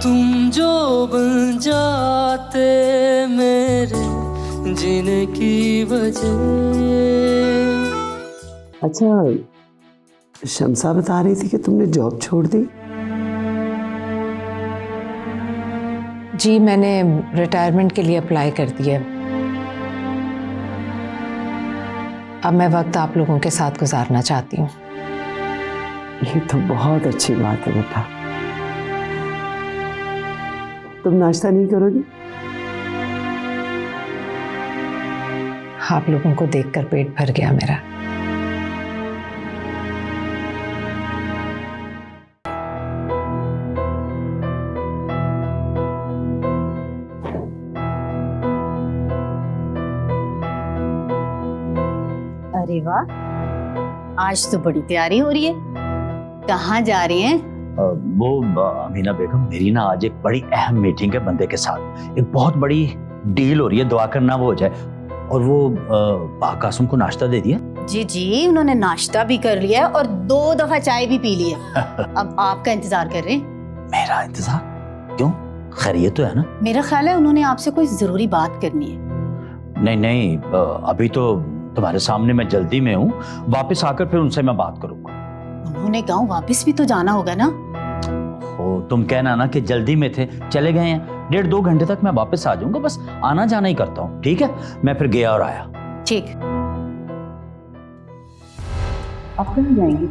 तुम जो बन जाते मेरे जीने की वजह। अच्छा, शम्सा बता रही थी कि तुमने जॉब छोड़ दी। जी, मैंने रिटायरमेंट के लिए अप्लाई कर दिया। अब मैं वक्त आप लोगों के साथ गुजारना चाहती हूँ। ये तो बहुत अच्छी बात है बेटा। तुम नाश्ता नहीं करोगी? आप लोगों को देखकर पेट भर गया मेरा। अरे वाह, आज तो बड़ी तैयारी हो रही है। कहाँ जा रही हैं? वो अमीना बेगम, मेरी ना आज एक बड़ी अहम मीटिंग है बंदे के साथ। एक बहुत बड़ी डील हो रही है, दुआ करना वो हो जाए। और वो कासम को नाश्ता दे दिया? जी जी, उन्होंने नाश्ता भी कर लिया है और 2 दफा चाय भी पी ली है। अब आपका इंतजार कर रहे हैं। मेरा इंतजार? क्यों, खैरियत तो है ना? मेरा ख्याल है उन्होंने आपसे कोई जरूरी बात करनी है। नहीं नहीं, अभी तो तुम्हारे सामने मैं जल्दी में हूँ, वापस आकर फिर उनसे मैं बात करूंगा। उन्होंने गांव वापस भी तो जाना होगा ना? ओ, तुम कहना ना कि जल्दी में थे, चले गए हैं। 1.5-2 घंटे तक मैं वापस आ जाऊंगा, बस आना जाना ही करता हूँ। ठीक है, मैं फिर गया और आया। ठीक। अब कहाँ जाएंगी?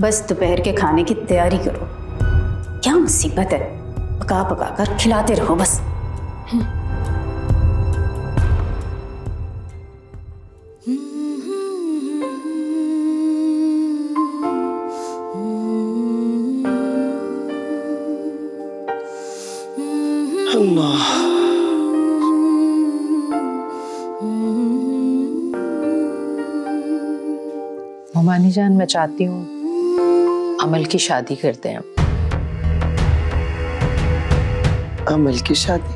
बस दोपहर के खाने की तैयारी करो। क्या मुसीबत है, पका पका कर खिलाते रहो बस। अल्लाह, मोमानी जान, मैं चाहती हूँ अमल की शादी करते हैं। अमल की शादी?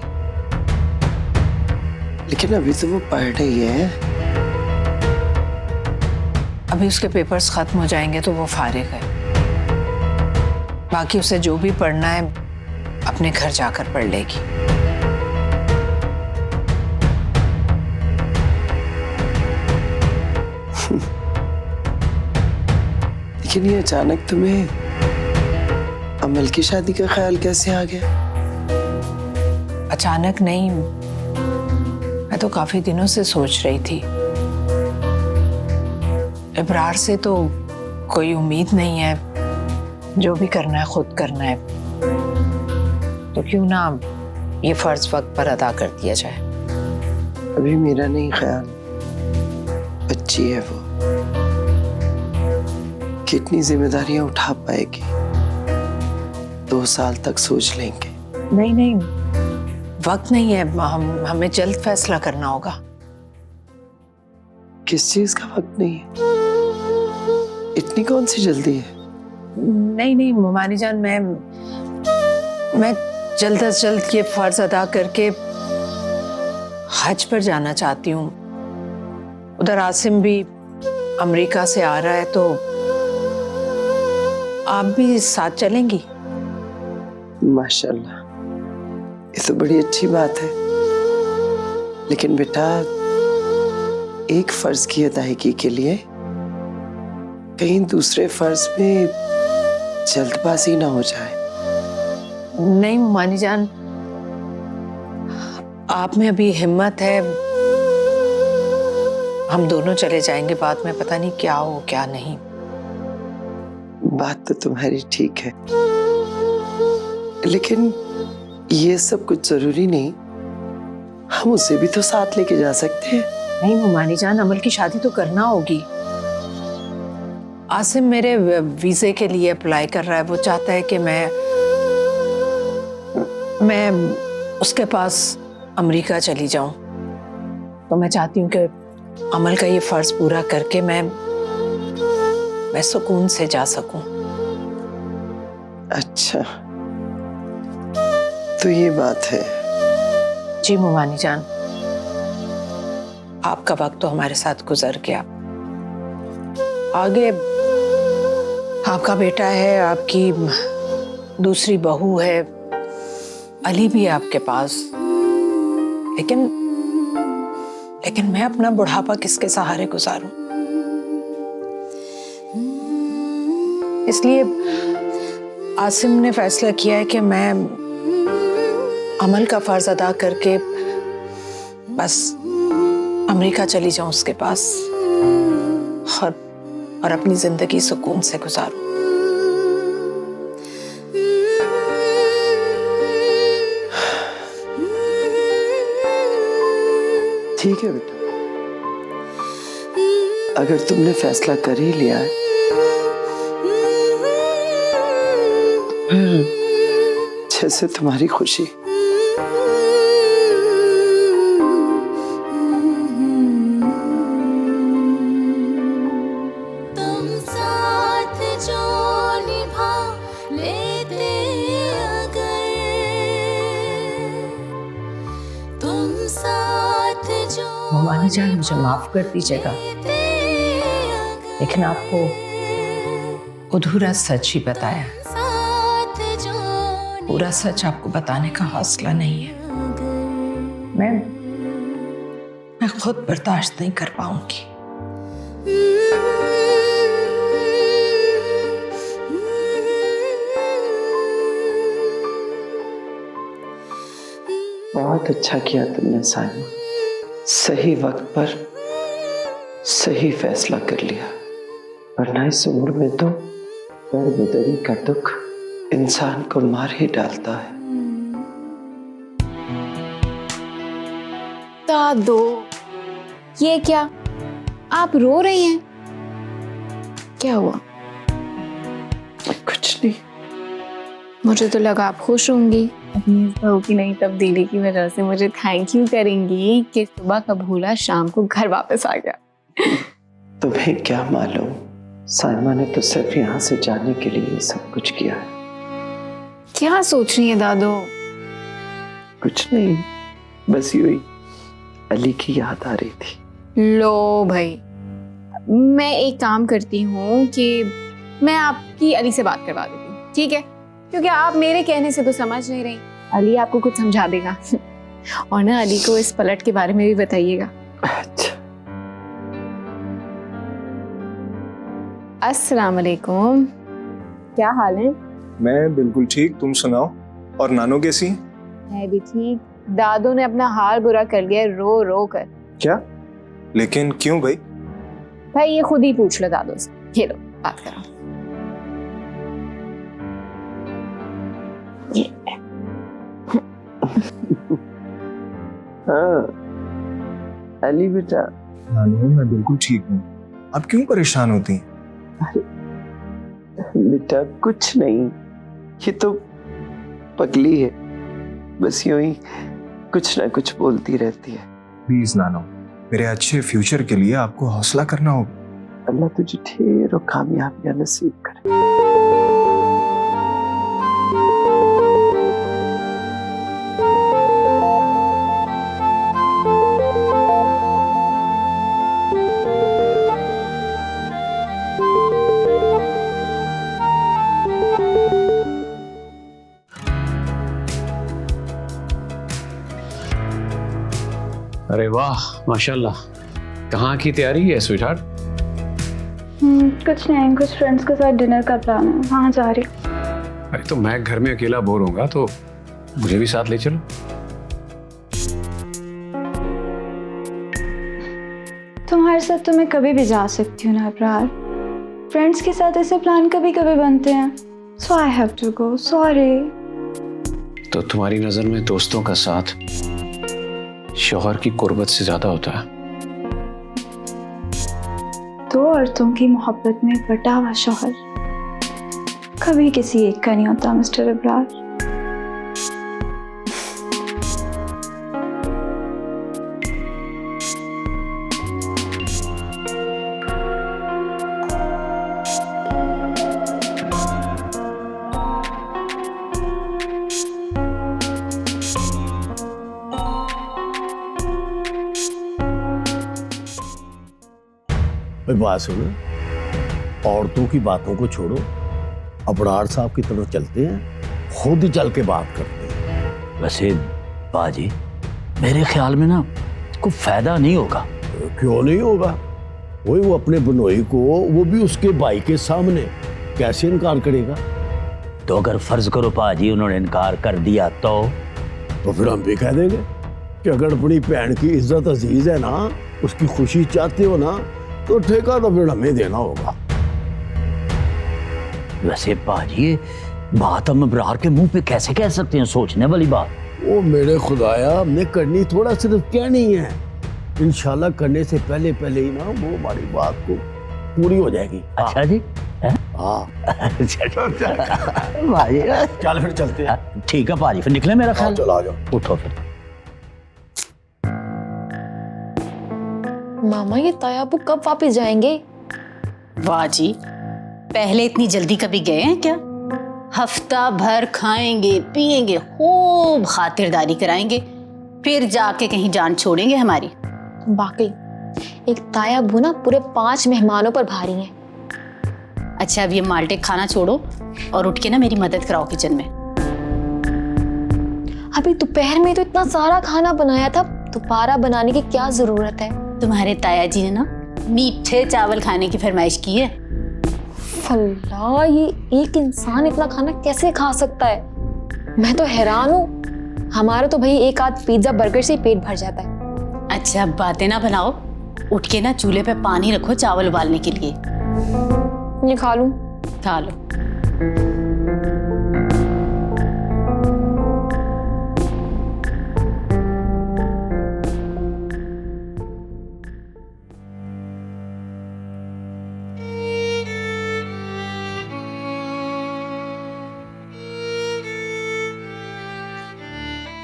लेकिन अभी तो वो पढ़ रही है। अभी उसके पेपर्स खत्म हो जाएंगे तो वो फारिग है। बाकी उसे जो भी पढ़ना है अपने घर जाकर पढ़ लेगी। लेकिन ये अचानक तुम्हें अमल की शादी का ख्याल कैसे आ गया? अचानक नहीं, मैं तो काफी दिनों से सोच रही थी। इब्रार से तो कोई उम्मीद नहीं है, जो भी करना है खुद करना है, तो क्यों ना ये फर्ज वक्त पर अदा कर दिया जाए। अभी मेरा नहीं ख्याल, बच्ची है वो, कितनी जिम्मेदारियां उठा पाएगी। 2 साल तक सोच लेंगे। नहीं नहीं, वक्त नहीं है, हमें जल्द फैसला करना होगा। किस चीज का वक्त नहीं है? इतनी कौन सी जल्दी है? नहीं नहीं मोमानी जान, मैं जल्द से जल्द ये फर्ज अदा करके हज पर जाना चाहती हूँ। उधर आसिम भी अमेरिका से आ रहा है, तो आप भी साथ चलेंगी? माशाल्लाह, ये तो बड़ी अच्छी बात है। लेकिन बेटा, एक फर्ज की अदायगी के लिए कहीं दूसरे फर्ज में जल्दबाजी ना हो जाए। नहीं मोमानी जान, आप में अभी हिम्मत है, हम दोनों चले जाएंगे। बाद में पता नहीं क्या हो क्या नहीं। बात तो तुम्हारी ठीक है, लेकिन ये सब कुछ जरूरी नहीं। हम उसे भी तो साथ लेके जा सकते हैं। नहीं मोमानी जान, अमल की शादी तो करना होगी। आसिम मेरे वीजे के लिए अप्लाई कर रहा है। वो चाहता है कि मैं उसके पास अमेरिका चली जाऊं। तो मैं चाहती हूँ कि अमल का ये फर्ज पूरा करके मैं सुकून से जा सकूं। अच्छा, तो ये बात है। जी मोमानी जान, आपका वक्त तो हमारे साथ गुजर गया। आगे आपका बेटा है, आपकी दूसरी बहू है, अली भी है आपके पास, लेकिन मैं अपना बुढ़ापा किसके सहारे गुजारूं? इसलिए आसिम ने फैसला किया है कि मैं अमल का फर्ज अदा करके बस अमेरिका चली जाऊं उसके पास और अपनी जिंदगी सुकून से गुजारूं। ठीक है बेटा, अगर तुमने फैसला कर ही लिया है जैसे तुम्हारी खुशी। तुम साथ जो निभा लेते अगर, तुम साथ जो मोमानी जान, मुझे माफ कर दीजिएगा, लेकिन आपको अधूरा सच ही बताया। पूरा सच आपको बताने का हौसला नहीं है। मैं खुद बर्दाश्त नहीं कर पाऊंगी। बहुत अच्छा किया तुमने साइमा, सही वक्त पर सही फैसला कर लिया, वरना इस उम्र में तो दर्द का दुख इंसान को मार ही डालता है। दादो, ये क्या, आप रो रही हैं? क्या हुआ? कुछ नहीं। मुझे तो लगा आप खुश होंगी अपनी इस बहू की नई तब्दीली की वजह से। मुझे थैंक यू करेंगी कि सुबह का भूला शाम को घर वापस आ गया। तुम्हें क्या मालूम, साइमा ने तो सिर्फ यहाँ से जाने के लिए सब कुछ किया है। क्या सोच रही है दादो? कुछ नहीं, बस यूं ही अली की याद आ रही थी। लो भाई, मैं एक काम करती हूँ कि मैं आपकी अली से बात करवा देती हूँ, ठीक है? क्योंकि आप मेरे कहने से तो समझ नहीं रही, अली आपको कुछ समझा देगा। और ना अली को इस पलट के बारे में भी बताइएगा। अच्छा। अस्सलाम वालेकुम, क्या हाल है? मैं बिल्कुल ठीक, तुम सुनाओ। और नानो कैसी? मैं भी ठीक। दादू ने अपना हाल बुरा कर लिया रो रो कर। क्या? लेकिन क्यों भाई? भाई ये खुद ही पूछ लो दादू से। ये लो, बात करो। हाँ अली बेटा। नानो मैं बिल्कुल ठीक हूँ, आप क्यों परेशान होती हैं? बेटा कुछ नहीं, ये तो पगली है, बस यूं ही कुछ ना कुछ बोलती रहती है। प्लीज नानो, मेरे अच्छे फ्यूचर के लिए आपको हौसला करना होगा। अल्लाह तुझे ढेरों कामयाबियां नसीब करे। अरे वाह, माशाल्लाह। कहाँ की तैयारी है स्वीटहार्ट? कुछ नहीं, कुछ फ्रेंड्स के साथ डिनर का प्लान है, वहाँ जा रही हूँ। अरे तो मैं घर में अकेला बोर होऊंगा तो मुझे भी साथ ले चलो। तुम्हारे साथ तो मैं कभी भी जा सकती हूँ ना अब्रार, फ्रेंड्स के साथ ऐसे प्लान कभी कभी बनते हैं, so I have to go, sorry. तो तुम्हारी नजर में दोस्तों का साथ शौहर की कुर्बत से ज्यादा होता है? दो औरतों की मोहब्बत में बटा हुआ शौहर कभी किसी एक का नहीं होता मिस्टर अब्रार। बात सुनो, औरतों की बातों को छोड़ो, अबरार साहब की तरफ चलते हैं, खुद ही चल के बात करते हैं। वैसे बाजी मेरे ख्याल में ना कोई फायदा नहीं होगा। क्यों नहीं होगा? वही वो अपने बनोई को, वो भी उसके भाई के सामने कैसे इनकार करेगा? तो अगर फर्ज करो पाजी उन्होंने इनकार कर दिया तो फिर हम भी कह देंगे कि अगर अपनी बहन की इज्जत अजीज है ना, उसकी खुशी चाहते हो ना, तो ठेका तो फिर हमें देना होगा। वैसे पाजी बात हम अबरार के मुंह पे कैसे कह सकते हैं? सोचने वाली बात। ओ मेरे खुदाया, हमने करनी थोड़ा सिर्फ कहनी है। इंशाल्लाह करने से पहले पहले ही ना वो हमारी बात को पूरी हो जाएगी। अच्छा जी। हाँ भाई चल फिर चलते हैं। ठीक है पाजी, फिर निकले मेरा ख्याल। चलो आ जाओ। उठो फिर। मामा ये तायाबू कब वापस जाएंगे? वाह जी, पहले इतनी जल्दी कभी गए हैं क्या? हफ्ता भर खाएंगे पिएंगे, खूब खातिरदारी कराएंगे, फिर जाके कहीं जान छोड़ेंगे हमारी। वाकई एक तायाबू ना पूरे 5 मेहमानों पर भारी है। अच्छा अब ये माल्टे खाना छोड़ो और उठ के ना मेरी मदद कराओ किचन में। अभी दोपहर में तो इतना सारा खाना बनाया था, दोबारा बनाने की क्या जरूरत है? तुम्हारे ताया जी ने ना मीठे चावल खाने की फरमाइश की है। अल्लाह, ये एक इंसान इतना खाना कैसे खा सकता है? मैं तो हैरान हूँ। हमारा तो भाई एक आध पिज्जा बर्गर से ही पेट भर जाता है। अच्छा अब बातें ना बनाओ, उठ के ना चूल्हे पे पानी रखो चावल उबालने के लिए। ये खा लूं? खा लो।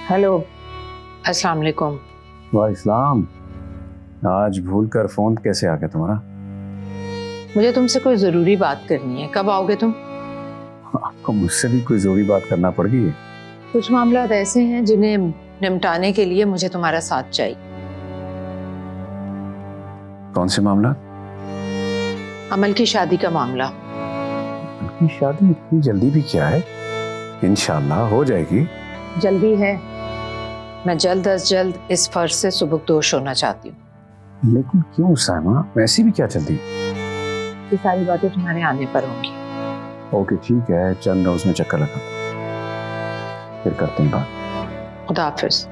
हेलो, अस्सलाम वालेकुम। वाह इस्लाम, आज भूल कर फोन कैसे आ गया तुम्हारा? मुझे तुमसे कोई जरूरी बात करनी है। कब आओगे तुम? आपको मुझसे भी कोई जरूरी बात करना पड़ गई है? कुछ मामला ऐसे हैं जिन्हें निपटाने के लिए मुझे तुम्हारा साथ चाहिए। कौन से मामला? अमल की शादी का मामला। उनकी शादी इतनी जल्दी भी क्या है? इंशाल्लाह हो जाएगी। जल्दी है। मैं जल्द अज जल्द इस फर्ज से सुबुकदोश होना चाहती हूँ। लेकिन क्यों साइमा, वैसी भी क्या जल्दी? ये सारी बातें तुम्हारे आने पर होंगी। ओके ठीक है, चंद रोज में चक्कर लगा फिर करते हैं बात। खुदा हाफिज।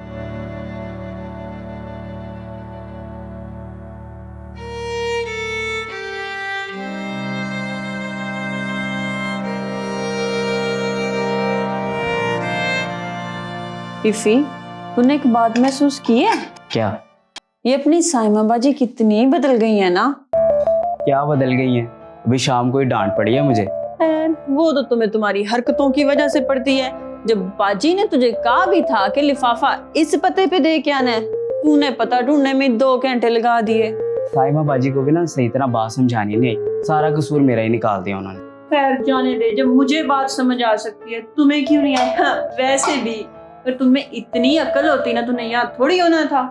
इफी, तूने एक बात महसूस की है? क्या? ये अपनी साइमा बाजी कितनी बदल गई है ना। क्या बदल गई है? अभी शाम को ही डांट पड़ी है मुझे। वो तो तुम्हें तुम्हारी हरकतों की वजह से पड़ती है। जब बाजी ने तुझे कहा भी था कि लिफाफा इस पते पे दे के आना है, तूने पता ढूंढने में 2 घंटे लगा दिए। साइमा बाजी को भी ना सही तरह बात समझानी नहीं, सारा कसूर मेरा ही निकाल दिया उन्होंने। खैर जाने दे, जब मुझे बात समझ आ सकती है तुम्हें क्यों नहीं आई? हाँ, वैसे भी अगर तुम्हें इतनी अकल होती ना, तूने यहाँ थोड़ी होना था।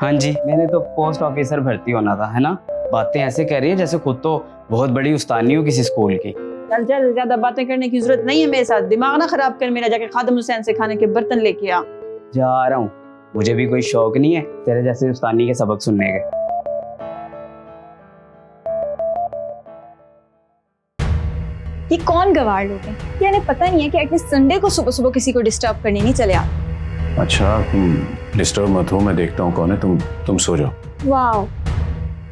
हाँ जी, मैंने तो पोस्ट ऑफिसर भर्ती होना था, है ना? बातें ऐसे कह रही है जैसे खुद तो बहुत बड़ी उस्तानी हो किसी स्कूल की। चल चल, ज्यादा बातें करने की जरूरत नहीं है मेरे साथ। दिमाग ना खराब कर मेरा। जाके खादम हुसैन से खाने के बर्तन लेके आ। जा रहा हूँ, मुझे भी कोई शौक नहीं है तेरे जैसे उस्तानी के सबक सुनने के। ये कौन गवार लोग हैं? ये इन्हें पता नहीं है कि एटलीस्ट संडे को सुबह सुबह किसी को डिस्टर्ब करने नहीं चले आते। अच्छा तुम डिस्टर्ब मत हो, मैं देखता हूँ कौन है। तुम सो जाओ। वाह,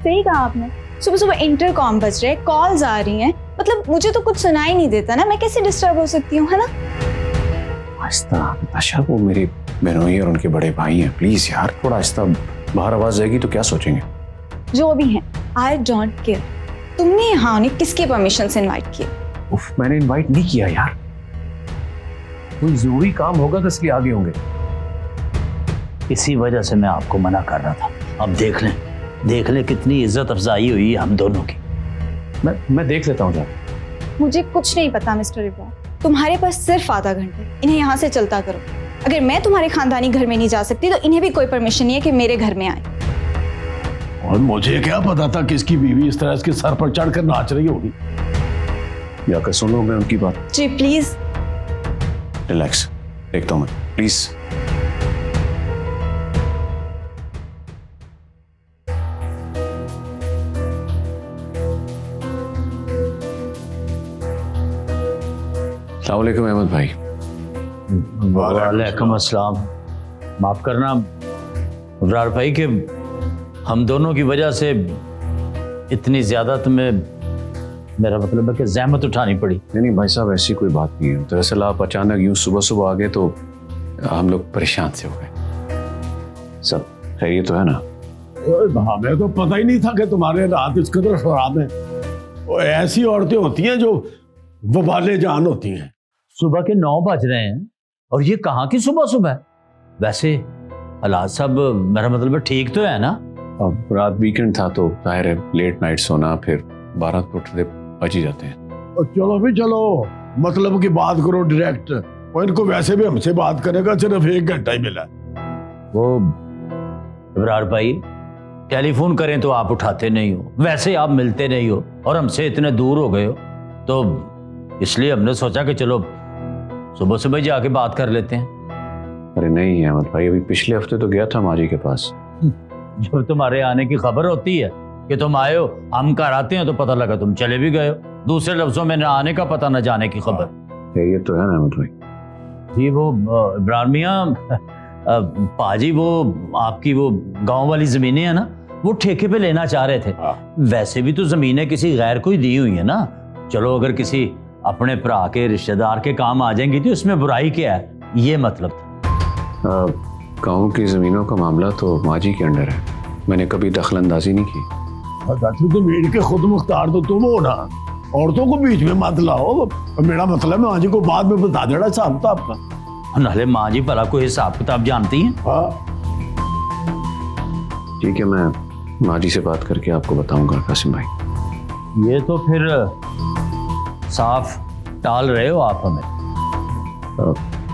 सही कहा आपने। सुबह सुबह इंटरकॉम बज रहे, कॉल्स आ रही हैं, मतलब मुझे तो कुछ सुनाई नहीं देता ना, मैं कैसे डिस्टर्ब हो सकती हूँ, है ना? आहिस्ता आशा, वो मेरे बहनोई और उनके बड़े भाई हैं, प्लीज यार थोड़ा आहिस्ता। बाहर आवाज जाएगी तो क्या सोचेंगे? जो भी हैं, आई डोंट केयर। तुमने यहाँ उन्हें किसके परमिशन से इनवाइट किया? उफ, मैंने इनवाइट नहीं किया यार। कोई जरूरी काम होगा तो इसलिए आगे होंगे। इसी वजह से मैं आपको मना कर रहा था। अब देख लें कितनी इज्जत अफजाई हुई है हम दोनों की। मैं देख लेता हूँ। मुझे कुछ नहीं पता मिस्टर इब्राहिम, तुम्हारे पास सिर्फ आधा घंटे, इन्हें यहाँ से चलता करो। अगर मैं तुम्हारे खानदानी घर में नहीं जा सकती तो इन्हें भी कोई परमिशन नहीं है कि मेरे घर में आए। और मुझे क्या पता था कि इसकी बीवी इस तरह इसके सर पर चढ़कर नाच रही होगी। जाकर सुनो मैं उनकी बात। जी प्लीज। रिलैक्स, देखता हूँ मैं, प्लीज। अस्सलाम वालेकुम अहमद भाई। वालेकुम अस्सलाम। माफ करना अबरार भाई कि हम दोनों की वजह से इतनी ज्यादा तुम्हें, मेरा मतलब है कि जहमत उठानी पड़ी। नहीं भाई साहब, ऐसी कोई बात नहीं है। दरअसल आप अचानक यूं सुबह सुबह आ गए तो हम लोग परेशान से हो गए। सब खैरियत तो है ना? हमें तो पता ही नहीं था कि तुम्हारे रात इस कदर खराब है। वो ऐसी औरतें होती हैं जो वबाले जान होती हैं। सुबह के 9 बज रहे हैं और ये कहाँ की सुबह सुबह? वैसे हालात सब, मेरा मतलब ठीक तो है ना? अब रात वीकेंड था तो जाहिर है लेट नाइट सोना, फिर 12 तो बज ही जाते हैं। और चलो भी चलो, मतलब की बात करो डायरेक्ट। और इनको वैसे भी हमसे बात करेगा सिर्फ 1 घंटा ही मिला। वो अबरार भाई, टेलीफोन करें तो आप उठाते नहीं हो, वैसे आप मिलते नहीं हो और हमसे इतने दूर हो गए हो, तो इसलिए हमने सोचा कि चलो सुबह सुबह जाके बात कर लेते हैं। अरे नहीं अहमद भाई, अभी पिछले हफ्ते तो गया था माजी के पास। जब तुम्हारे आने की खबर होती है कि तुम आए हो, हम घर आते हैं तो पता लगा तुम चले भी गए हो। दूसरे लफ्जों में न आने का पता न जाने की खबर। ये तो है ना अहमद भाई। जी वो इब्रार मियां, पाजी वो आपकी वो गांव वाली जमीनें है ना, वो ठेके पे लेना चाह रहे थे। वैसे भी तो जमीनें किसी गैर को ही दी हुई है ना। चलो अगर किसी अपने भरा के रिश्तेदार के काम आ जाएंगी तो इसमें बुराई क्या है, ये मतलब था। गाँव की जमीनों का मामला तो माजी के अंडर है, मैंने कभी दखल अंदाजी नहीं की। तो मीर के खुद मुख्तार तो तुम हो ना, औरतों को बीच में मत लाओ। मेरा मतलब है माजी को बाद में बता देना हिसाब किताब का। नाले माँ जी भला कोई हिसाब किताब जानती हैं? ठीक है, मैं माजी से बात करके आपको बताऊंगा कासिम भाई। ये तो फिर साफ टाल रहे हो आप हमें।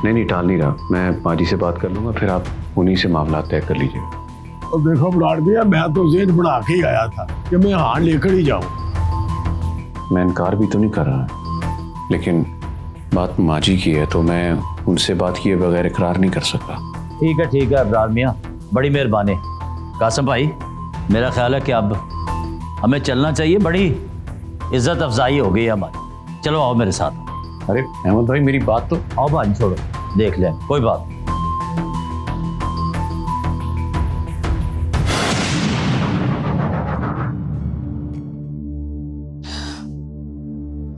नहीं टाल नहीं रहा, मैं माजी से बात कर लूंगा, फिर आप उन्हीं से मामला तय कर लीजिएगा। और देखो बुलाड़ दिया, मैं तो जेन बना के ही आया था कि मैं हाँ लेकर ही जाऊं। मैं इनकार भी तो नहीं कर रहा, लेकिन बात माजी की है तो मैं उनसे बात किए बगैर इकरार नहीं कर सकता। ठीक है अबरार मियां, बड़ी मेहरबानी। कासिम भाई, मेरा ख्याल है कि अब हमें चलना चाहिए, बड़ी इज्जत अफजाई हो गई है हमारी। चलो आओ मेरे साथ। अरे अहमद भाई, मेरी बात तो। आओ भाई, छोड़ो, देख लें, कोई बात।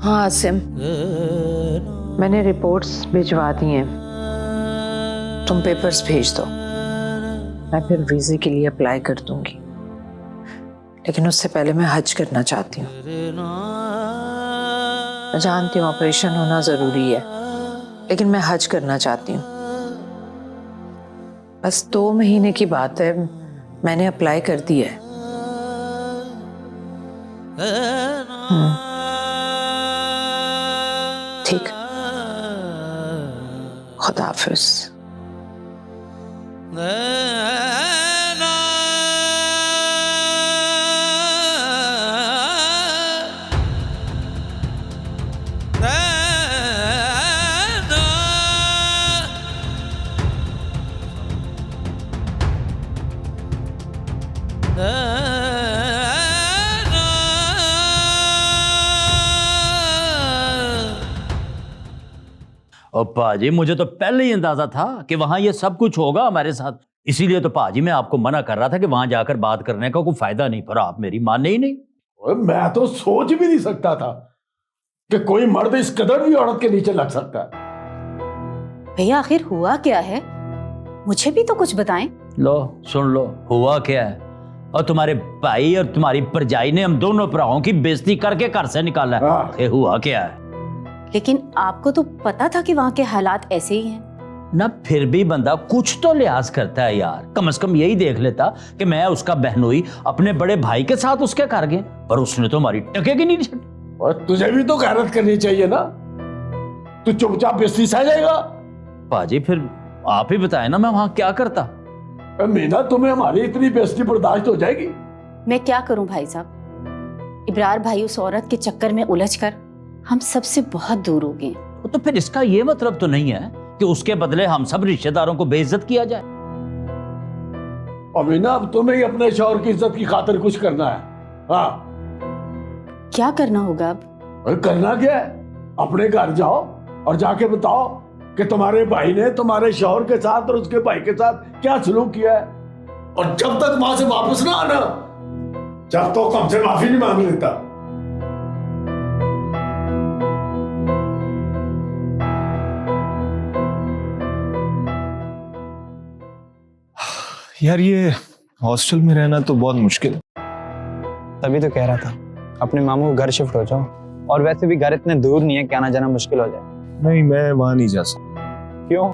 हाँ आसिम, मैंने रिपोर्ट्स भिजवा दी हैं, तुम पेपर्स भेज दो, मैं फिर वीज़े के लिए अप्लाई कर दूंगी। लेकिन उससे पहले मैं हज करना चाहती हूँ। मैं जानती हूँ ऑपरेशन होना ज़रूरी है, लेकिन मैं हज करना चाहती हूँ। बस 2 महीने की बात है, मैंने अप्लाई कर दी है। ठीक, खुदा हाफिज। और पाजी, मुझे तो पहले ही अंदाजा था कि वहां ये सब कुछ होगा हमारे साथ। इसीलिए तो पाजी मैं आपको मना कर रहा था कि वहां जाकर बात करने का कोई फायदा नहीं, पर आप मेरी माने ही नहीं। मैं तो सोच भी नहीं सकता था कि कोई मर्द इस कदर भी औरत के नीचे लग सकता है। भैया आखिर हुआ क्या है, मुझे भी तो कुछ बताएं। लो सुन लो, हुआ क्या है। और तुम्हारे भाई और तुम्हारी परजाई ने हम दोनों भराओं की बेइज्जती करके घर से निकाला है। हुआ क्या है? लेकिन आपको तो पता था कि वहां के हालात ऐसे ही हैं ना, फिर भी बंदा कुछ तो लिहाज करता है यार। कम से कम यही देख लेता कि मैं उसका बहनोई अपने बड़े भाई के साथ उसके घर गए, पर उसने तो हमारी टके की नहीं छड़ी। और तुझे भी तो गैरत करनी चाहिए ना, तू चुपचाप बेइज्जती सह जाएगा। पाजी फिर आप ही बताए ना मैं वहां क्या करता। मीना, तुम्हें हमारी इतनी बेइज्जती बर्दाश्त हो जाएगी? मैं क्या करूं भाई साहब, इब्रार भाई उस औरत के चक्कर में उलझकर हम सबसे बहुत दूर हो गए। तो फिर इसका ये मतलब तो नहीं है कि उसके बदले हम सब रिश्तेदारों को बेइज्जत किया जाए। अमीना, अब तुम्हें ही अपने शौहर की इज्जत की खातिर कुछ करना है। हाँ, क्या करना होगा अब? करना क्या है, अपने घर जाओ, और जाके बताओ कि तुम्हारे भाई ने तुम्हारे शौहर के साथ और उसके भाई के साथ क्या सलूक किया है। और जब तक वहां से वापस ना आना, जब तक हमसे माफी नहीं मांग लेता। यार ये हॉस्टल में रहना तो बहुत मुश्किल है। तभी तो कह रहा था अपने मामू को घर शिफ्ट हो जाओ, और वैसे भी घर इतने दूर नहीं है कि आना जाना मुश्किल हो जाए। नहीं, मैं वहां नहीं जा सकता। क्यों?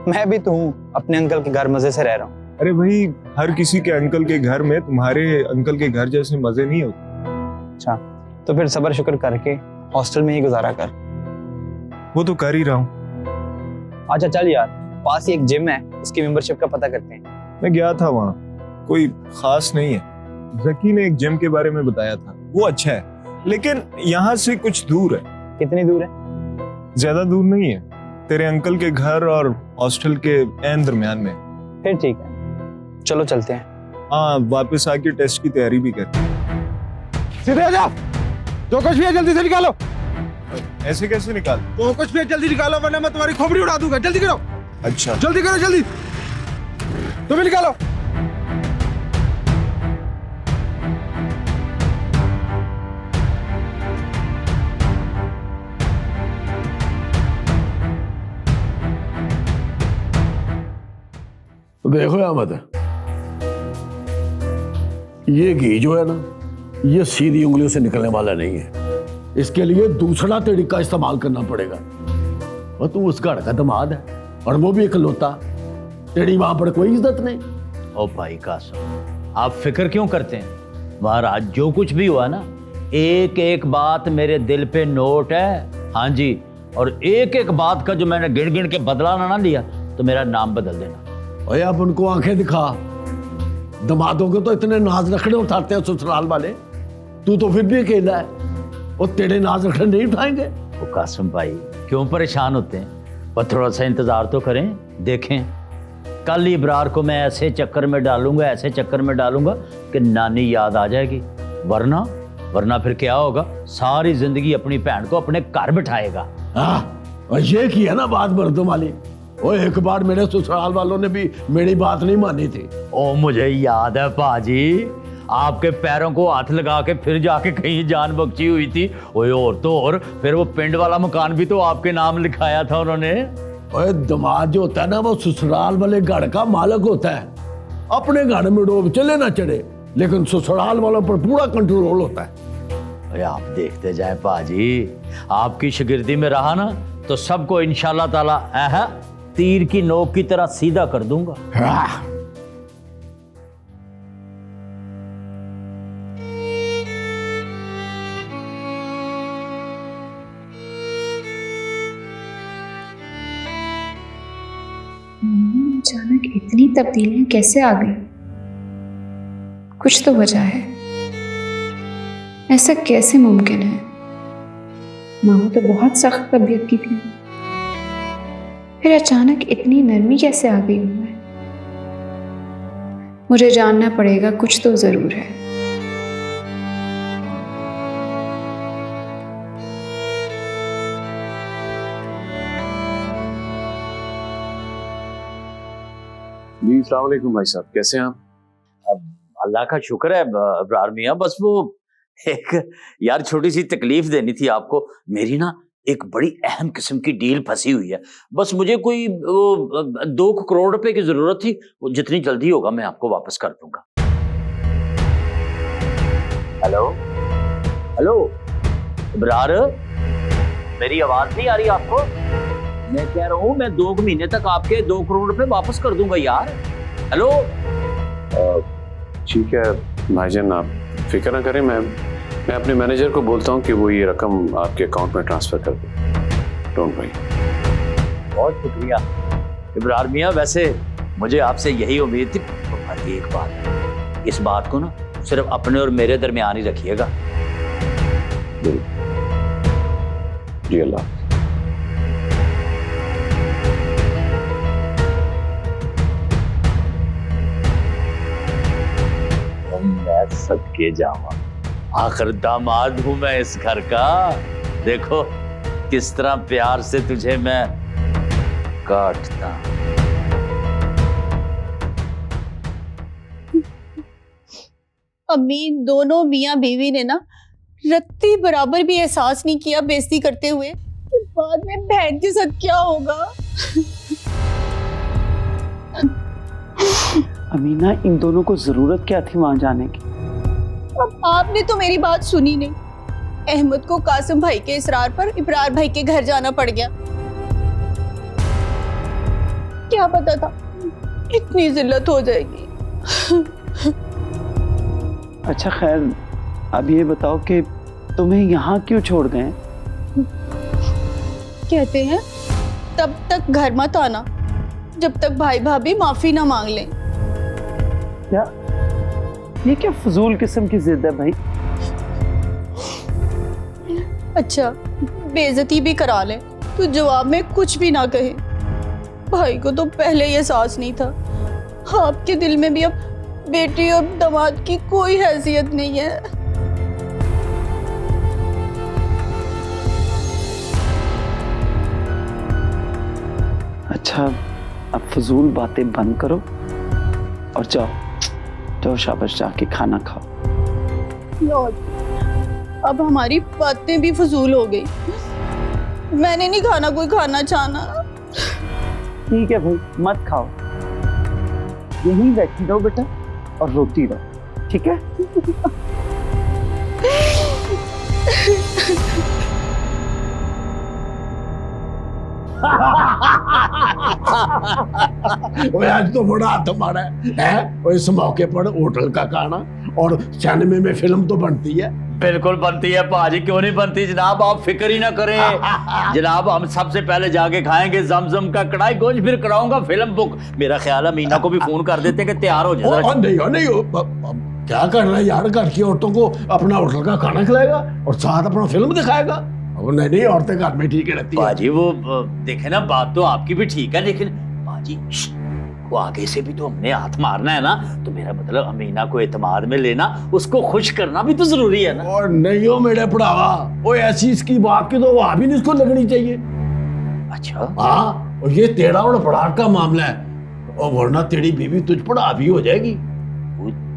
मैं भी तो हूँ, अपने अंकल के घर मजे से रह रहा हूँ। अरे भाई, हर किसी के अंकल के घर में तुम्हारे अंकल के घर जैसे मजे नहीं होते। अच्छा, तो फिर सब्र शुक्र करके हॉस्टल में ही गुजारा कर। वो तो कर ही रहा हूँ। अच्छा चल यार, पास ही एक जिम है, उसकी मेंबरशिप का पता करते हैं। मैं गया था वहाँ, कोई खास नहीं है। जकी ने एक जिम के बारे में बताया था, वो अच्छा है, लेकिन यहाँ से कुछ दूर है। कितनी दूर है? ज्यादा दूर नहीं है, तेरे अंकल के घर और हॉस्टल के एन दरमियान में। फिर ठीक है, चलो चलते हैं। हाँ, वापस आके टेस्ट की तैयारी भी कर। सीधे जा, जो कुछ भी है जल्दी से निकालो। ऐसे कैसे निकाल? जो कुछ भी है जल्दी निकालो, वरना मैं तुम्हारी खोपड़ी उड़ा दूंगा। जल्दी करो। अच्छा, जल्दी करो, जल्दी तुम ही निकालो। देखो अहमद, ये घी जो है ना, ये सीधी उंगलियों से निकलने वाला नहीं है। इसके लिए दूसरा तरीका इस्तेमाल करना पड़ेगा। और तू उस घर का दामाद है, और वो भी इकलौता। तेरी वहां पर कोई इज्जत नहीं। ओ भाई कासम, आप फिक्र क्यों करते हैं? महाराज, जो कुछ भी हुआ ना, एक एक बात मेरे दिल पे नोट है। हाँ जी, और एक एक बात का जो मैंने गिन गिन के बदला ना लिया तो मेरा नाम बदल देना। ओए, आप उनको आंखें दिखा। दामादों को तो इतने नाज रखने उठाते हैं ससुराल वाले, तू तो फिर भी अकेला है, और तेरे नाज रखने नहीं उठाएंगे। ओ कासम भाई, क्यों परेशान होते हैं? पर थोड़ा सा इंतजार तो करें, देखें। कल इब्रार को मैं ऐसे चक्कर में डालूंगा, ऐसे चक्कर में डालूंगा कि नानी याद आ जाएगी। वरना फिर क्या होगा? सारी जिंदगी अपनी बहन को अपने घर बिठाएगा। हाँ, और ये किया ना बात मर्दों वाली। और एक बार मेरे ससुराल वालों ने भी मेरी बात नहीं मानी थी। ओ, मुझे याद है पाजी, आपके पैरों को हाथ लगा के फिर जाके कहीं जान बख्शी हुई थी। ओए, और तो और फिर वो पिंड वाला मकान भी तो आपके नाम लिखाया था उन्होंने। ओए, दामाद जो होता है ना, वो ससुराल वाले घर का मालिक होता है। अपने घर में डूब चले ना चढ़े, लेकिन ससुराल वालों पर पूरा कंट्रोल होता है। अरे आप देखते जाए पाजी, आपकी शागिर्दी में रहा ना तो सबको इंशाल्लाह ताला तीर की नोक की तरह सीधा कर दूंगा। अचानक इतनी तब्दीलियां कैसे आ गई? कुछ तो वजह है। ऐसा कैसे मुमकिन है? मामू तो बहुत सख्त तबीयत की थी, फिर अचानक इतनी नरमी कैसे आ गई उनमें? मुझे जानना पड़ेगा, कुछ तो जरूर है। जी, अस्सलाम वालेकुम भाई साहब, कैसे हैं आप? अल्लाह का शुक्र है अब्रार मियां, बस वो एक यार छोटी सी तकलीफ देनी थी आपको। मेरी ना एक बड़ी अहम किस्म की डील फंसी हुई है। बस मुझे कोई 2 करोड़ रुपए की जरूरत थी, वो जितनी जल्दी होगा मैं आपको वापस कर दूंगा। हेलो हेलो अब्रार, मेरी आवाज नहीं आ रही आपको? मैं कह रहा हूँ मैं 2 महीने तक आपके 2 करोड़ रुपए वापस कर दूंगा यार। हेलो। ठीक है भाईजान, आप फिक्र ना करें, मैं अपने मैनेजर को बोलता हूँ कि वो ये रकम आपके अकाउंट में ट्रांसफर कर दे। Don't worry. बहुत शुक्रिया इब्रार मियां, वैसे मुझे आपसे यही उम्मीद थी। तो एक बात, इस बात को ना सिर्फ अपने और मेरे दरमियान ही रखिएगा। जी अल्लाह। मैं सदके जावा, आखिर दामाद हूं मैं इस घर का। देखो किस तरह प्यार से तुझे मैं काटता। अम्मी, दोनों मियाँ बीवी ने ना रत्ती बराबर भी एहसास नहीं किया बेइज्जती करते हुए कि बाद में बहन के साथ क्या होगा। अमीना, इन दोनों को जरूरत क्या थी वहां जाने की? अब आपने तो मेरी बात सुनी नहीं। अहमद को कासिम भाई के इसरार पर इब्रार भाई के घर जाना पड़ गया। क्या पता था इतनी जिल्लत हो जाएगी। अच्छा खैर, अब ये बताओ कि तुम्हें यहाँ क्यों छोड़ गए? कहते हैं तब तक घर मत आना जब तक भाई भाभी माफी ना मांग लें। क्या ये क्या फजूल किस्म की जिद है भाई? अच्छा, बेइज्जती भी करा लें तो जवाब में कुछ भी ना कहे। भाई को तो पहले ही एहसास नहीं था। आपके दिल में भी अब बेटी और दामाद की कोई हैसियत नहीं है। अच्छा, अब फजूल बातें बंद करो और जाओ जाओ शाबाश, जाके खाना खाओ। लॉर्ड, अब हमारी बातें भी फजूल हो गई। मैंने नहीं खाना कोई खाना चाहना। ठीक है भाई, मत खाओ, यहीं बैठी रहो बेटा और रोती रहो, ठीक है? वो आज तो बड़ा हाथ हमारा है और इस मौके पर होटल का खाना और सिनेमा में फिल्म तो बनती है। बिल्कुल बनती है पाजी, क्यों नहीं बनती जनाब, आप फिक्र ही ना करें जनाब। हम सबसे पहले जाके खाएंगे जमजम का कढ़ाई गोश्त, फिर कराऊंगा फिल्म बुक। मेरा ख्याल है मीना को भी फोन कर देते कि तैयार हो जाए। नहीं, क्या कर रहा है यार, घर की औरतों को अपना होटल का खाना खिलाएगा और साथ अपना फिल्म दिखाएगा। नहीं, औरतें घर में ठीक रहती है। पाजी वो देखे ना, बात तो आपकी भी ठीक है, लेकिन पाजी वो आगे से भी तो हमने हाथ मारना है ना। तो मेरा मतलब अमीना को एतमाद में लेना, उसको खुश करना भी तो जरूरी है ना। और नहीं हो मेरे पढ़ावा, वो ऐसी इसकी बात की तो वहां भी नहीं इसको लगनी चाहिए। अच्छा हाँ, और ये तेरा और पढ़ार का मामला है, और वरना तेरी बीवी तुझ पर हावी हो जाएगी।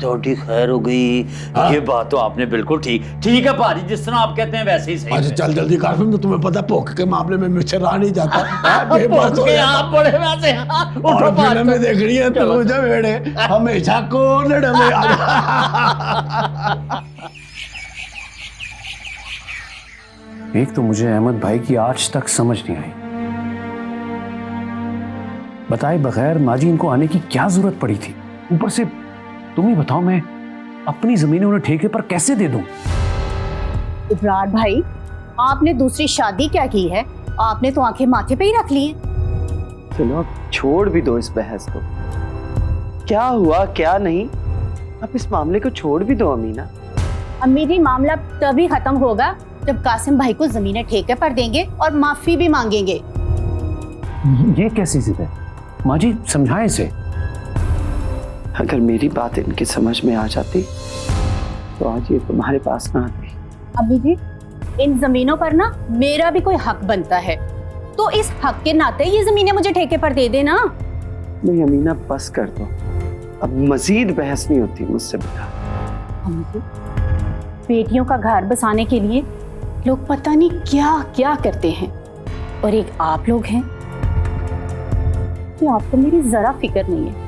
तो ठीक खैर हो गई। हाँ? ये बात तो आपने बिल्कुल ठीक है पाजी, जिस तरह आप कहते हैं वैसे ही सही। अच्छा चल जल्दी कर, तो तुम्हें पता भूख के मामले में मुझसे रहा नहीं जाता। आप बड़े वैसे उठो, फिल्म में देख रही है तो जब बेड़े हमेशा कोनड़ में एक तो मुझे अहमद भाई की आज तक समझ नहीं आई, बताए बगैर माजी इनको आने की क्या जरूरत पड़ी थी। ऊपर से तुम ही बताओ, मैं अपनी जमीनें उन्हें ठेके पर कैसे दे दूं? इब्रार भाई, आपने दूसरी शादी क्या की है? आपने तो आंखें माथे पे ही रख ली हैं। चलो अब छोड़ भी दो इस बहस को। क्या हुआ क्या नहीं, अब इस मामले को छोड़ भी दो अमीना। अम्मी जी, मामला तभी खत्म होगा जब कासिम भाई को जमीनें ठेके पर देंगे और माफी भी मांगेंगे। ये कैसी जिद है माजी, समझाएं इसे। अगर मेरी बात इनकी समझ में आ जाती तो आज ये तुम्हारे पास ना आती। अम्मी जी, इन जमीनों पर ना मेरा भी कोई हक बनता है, तो इस हक के नाते ये जमीनें मुझे ठेके पर दे देना। नहीं अमीना, बस कर दो, अब मजीद बहस नहीं होती मुझसे बेटा। अम्मी जी, बेटियों का घर बसाने के लिए लोग पता नहीं क्या क्या करते हैं, और एक आप लोग हैं कि आपको मेरी जरा फिक्र नहीं है।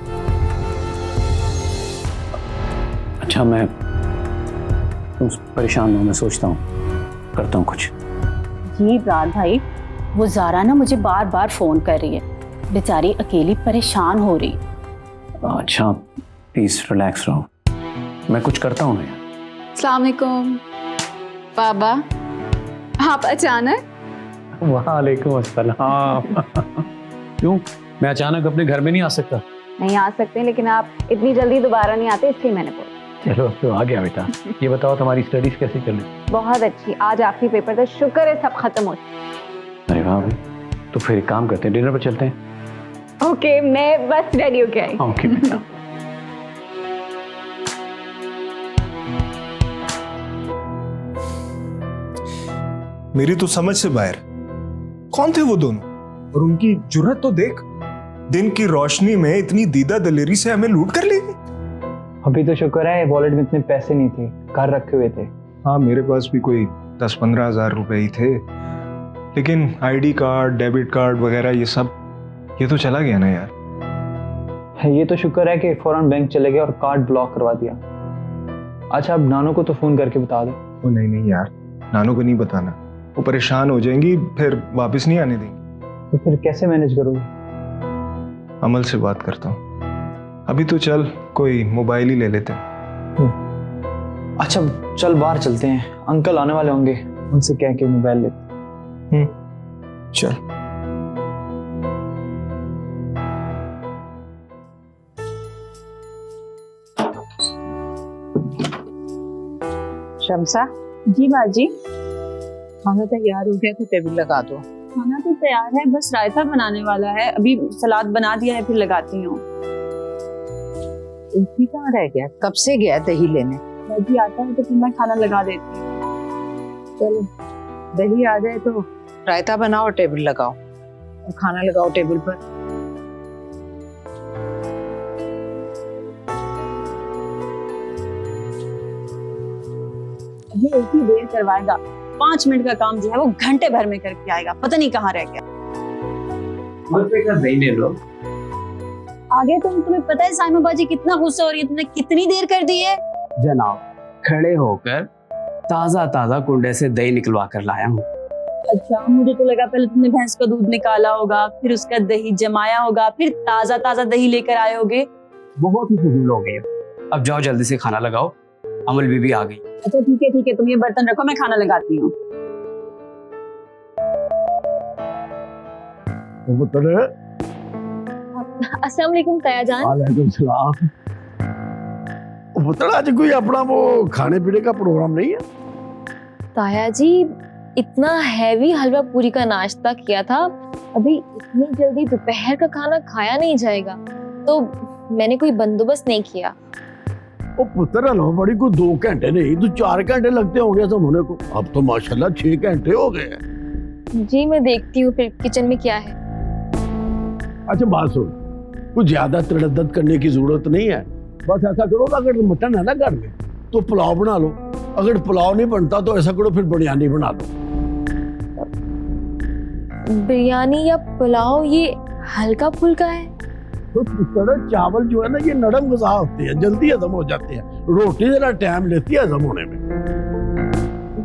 अच्छा, मैं तुम परेशान हो, मैं सोचता हूँ करता हूँ कुछ। जी इब्रार भाई, वो ज़ारा ना मुझे बार बार फोन कर रही है, बेचारी अकेली परेशान हो रही। अच्छा प्लीज रिलैक्स रहो, मैं कुछ करता हूँ ना। अस्सलाम वालेकुम बाबा, आप अचानक? वालेकुम अस्सलाम। क्यों, मैं अचानक अपने घर में नहीं आ सकता? नहीं आ सकते, लेकिन आप इतनी जल्दी दोबारा नहीं आते, इसलिए मैंने बोला। चलो तो आ गया बेटा। ये बताओ तुम्हारी स्टडीज कैसी चल रही? बहुत अच्छी, आज आखिरी पेपर था, शुक्र है सब खत्म हो। अरे वाह भाई, तो फिर एक काम करते हैं, डिनर पर चलते हैं। ओके, मैं बस रेडी होके आई। ओके बेटा। मेरी तो समझ से बाहर, कौन थे वो दोनों? और उनकी जुर्रत तो देख, दिन की रोशनी में इतनी दीदा दलेरी से हमें लूट कर ले गई। अभी तो शुक्र है वॉलेट में इतने पैसे नहीं थे, घर रखे हुए थे। हाँ, मेरे पास भी कोई 10-15 हज़ार रुपए ही थे, लेकिन आईडी कार्ड, डेबिट कार्ड वगैरह ये तो चला गया ना यार। ये तो शुक्र है कि फौरन बैंक चले गए और कार्ड ब्लॉक करवा दिया। अच्छा, अब नानो को तो फोन करके बता दो। ओ नहीं यार, नानो को नहीं बताना, वो परेशान हो जाएंगी, फिर वापस नहीं आने देंगी। तो फिर कैसे मैनेज करोगे? अमल से बात करता हूँ। अभी तो चल कोई मोबाइल ही ले लेते हैं। अच्छा चल बाहर चलते हैं, अंकल आने वाले होंगे, उनसे कह के मोबाइल लेते। चल। शमसा। जी बाजी। खाना तैयार हो गया तो टेबल लगा दो। खाना तो तैयार है, बस रायता बनाने वाला है, अभी सलाद बना दिया है, फिर लगाती हूँ। एक भी कहाँ रह गया? कब से गया दही लेने? बाजी आता है तो फिर मैं खाना लगा देती हूँ। चलो दही आ जाए तो रायता बनाओ, टेबल लगाओ और खाना लगाओ टेबल पर। ये एक ही देर करवाएगा, 5 मिनट का काम जो है वो घंटे भर में करके आएगा, पता नहीं कहाँ रह गया। दही ले लो। आगे तुम्हें पता है साइमा बाजी कितना गुस्सा हो रही है, तुमने कितनी देर कर दी है। जनाब, खड़े होकर ताजा ताजा कुंडे से दही निकलवा कर लाया हूँ। अच्छा, मुझे तो लगा पहले तुमने भैंस का दूध निकाला होगा, फिर उसका दही जमाया होगा, फिर ताजा ताजा दही लेकर आए होगे। बहुत ही फजूल हो गई। अब जाओ जल्दी से खाना लगाओ, अमल बीबी आ गई। अच्छा ठीक है, तुम ये बर्तन रखो, मैं खाना लगाती हूँ। अस्सलाम वालेकुम ताया जान। वालेकुम सलाम। पुत्र आज कोई अपना वो खाने पीने का प्रोग्राम नहीं है? ताया जी, इतना हैवी हलवा पूरी का नाश्ता किया था, अभी इतनी जल्दी दोपहर का खाना खाया नहीं जाएगा, तो मैंने कोई बंदोबस्त नहीं किया। ओ पुत्र, हलवा बड़ी को 2 घंटे नहीं तो 4 घंटे लगते होंगे सब होने को। अब तो माशाल्लाह 6 घंटे हो गए हैं। जी मैं देखती हूँ फिर किचन में क्या है। अच्छा बात सुन, कुछ ज्यादा तड़दद करने की जरूरत नहीं है। बस ऐसा करो, अगर मटन है ना घर में तो पुलाव बना लो, अगर पुलाव नहीं बनता तो ऐसा करो फिर बिरयानी बना लो। बिरयानी या पुलाव ये हल्का फुल्का है? तो पुत्र, चावल जो है ना ये नरम ग़िज़ा होते हैं, जल्दी हजम हो जाते हैं। रोटी जरा टाइम लेती है हजम होने में।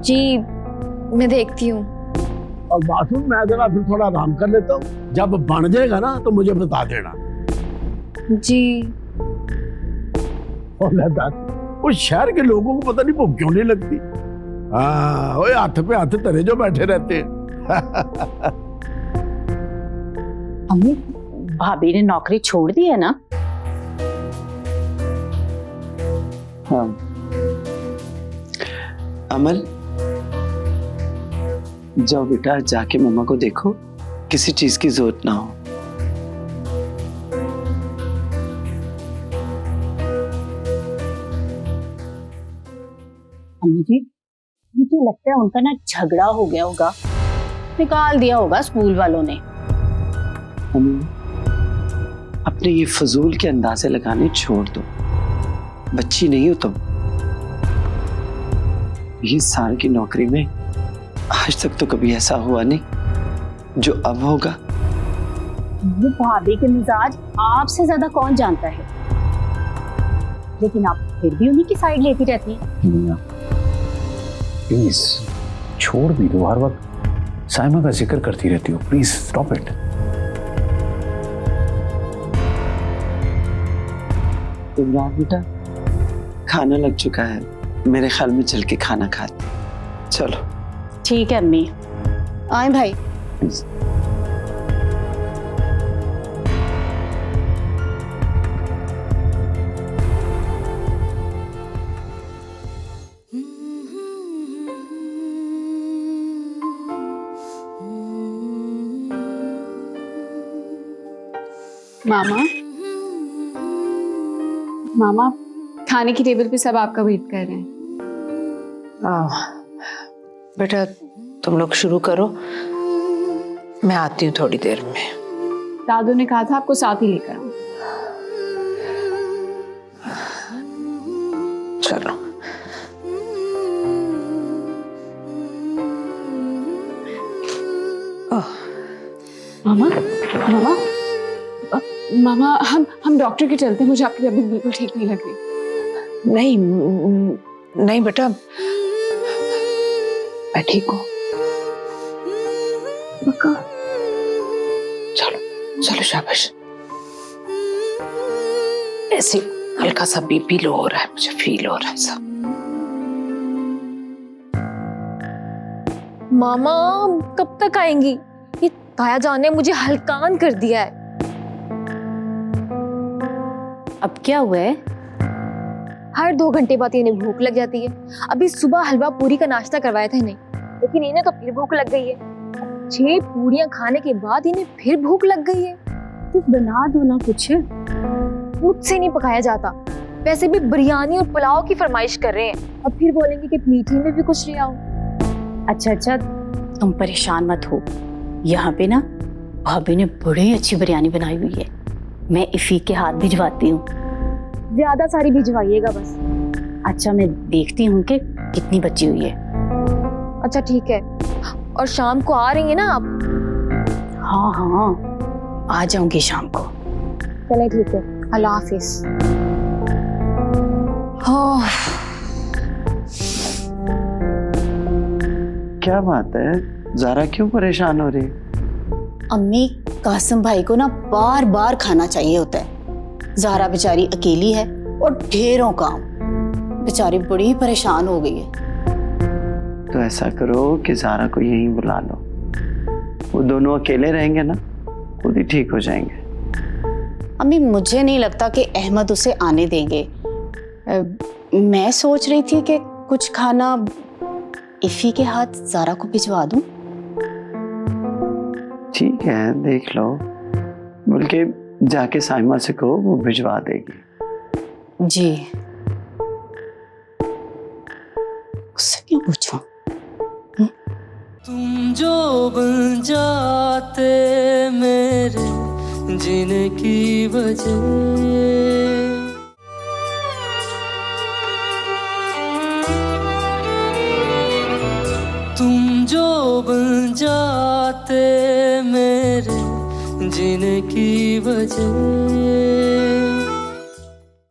जी मैं देखती हूँ। और बाथरूम में जरा फिर थोड़ा आराम कर लेता हूँ, जब बन जाएगा ना तो मुझे बता देना। जी। उस शहर के लोगों को पता नहीं भूख क्यों नहीं लगती। हाँ, वो हाथ पे हाथ धरे जो बैठे रहते हैं। अम्मी, भाभी ने नौकरी छोड़ दी है ना? हाँ। अमल, जाओ बेटा, जाके मम्मा को देखो, किसी चीज की जरूरत ना हो। अम्मी जी, मुझे लगता है उनका ना झगड़ा हो गया होगा, निकाल दिया होगा स्कूल वालों ने। अपने ये फजूल के अंदाजे लगाने छोड़ दो, बच्ची नहीं हो तुम। ये साल की नौकरी में आज तक तो कभी ऐसा हुआ नहीं जो अब होगा। ये भाभी के मिजाज आपसे ज्यादा कौन जानता है, लेकिन आप फिर भी उन्हीं की साइड लेती रहती हैं। प्लीज छोड़ भी दो, हर वक्त साइमा का जिक्र करती रहती हो, प्लीज स्टॉप इट। इमरान बेटा, खाना लग चुका है, मेरे ख्याल में चल के खाना खाते। चलो ठीक है अम्मी। आए भाई। मामा, खाने की टेबल पे सब आपका वेट कर रहे हैं। बेटा तुम लोग शुरू करो, मैं आती हूँ थोड़ी देर में। दादू ने कहा था आपको साथ ही लेकर आऊं। चलो। मामा मामा मामा हम डॉक्टर के चलते हैं, मुझे आपकी तबीयत बिल्कुल ठीक नहीं लग रही। नहीं नहीं बेटा, मैं ठीक हूँ। चलो चलो शाबाश। ऐसे हल्का सा बीपी लो हो रहा है, मुझे फील हो रहा है सब। मामा कब तक आएंगी? ये ताया जान ने मुझे हलकान कर दिया है। अब क्या हुआ है? हर 2 घंटे बाद इन्हें भूख लग जाती है। अभी सुबह हलवा पूरी का नाश्ता करवाया था इन्हें, लेकिन इन्हें तो फिर भूख लग गई है। 6 पूरियां खाने के बाद इन्हें फिर भूख लग गई है। तो बना दो ना कुछ। मुझसे नहीं पकाया जाता। वैसे भी बिरयानी और पुलाव की फरमाइश कर रहे हैं, अब फिर बोलेंगे कि मीठे में भी कुछ ले आओ। अच्छा, तुम परेशान मत हो। यहाँ पे ना भाभी ने बड़ी अच्छी बिरयानी बनाई हुई है, मैं इफी के हाथ भिजवाती हूँ। ज्यादा सारी भिजवाइएगा बस। अच्छा, मैं देखती हूँ कि कितनी बची हुई है। अच्छा ठीक है। और शाम को आ रही है ना आप? हाँ, आ जाऊंगी शाम को। चले ठीक है, अल्लाह हाफिज। क्या बात है, ज़ारा क्यों परेशान हो रही? अम्मी, कासिम भाई को ना बार बार खाना चाहिए होता है। ज़ारा बेचारी अकेली है और ढेरों काम, बेचारी बड़ी परेशान हो गई है। तो ऐसा करो कि ज़ारा को यहीं बुला लो, वो दोनों अकेले रहेंगे ना, खुद ही ठीक हो जाएंगे। अम्मी, मुझे नहीं लगता कि अहमद उसे आने देंगे। मैं सोच रही थी कि कुछ खाना इफ़ी के हाथ ज़ारा को भिजवा दूं। ठीक है, देख लो, बल्कि जाके साइमा से कहो, वो भिजवा देगी। जी, उससे क्यों पूछूं? तुम जो बन जाते मेरे जीने की वजह, तुम जो बन जाते मेरे जीने की वजह।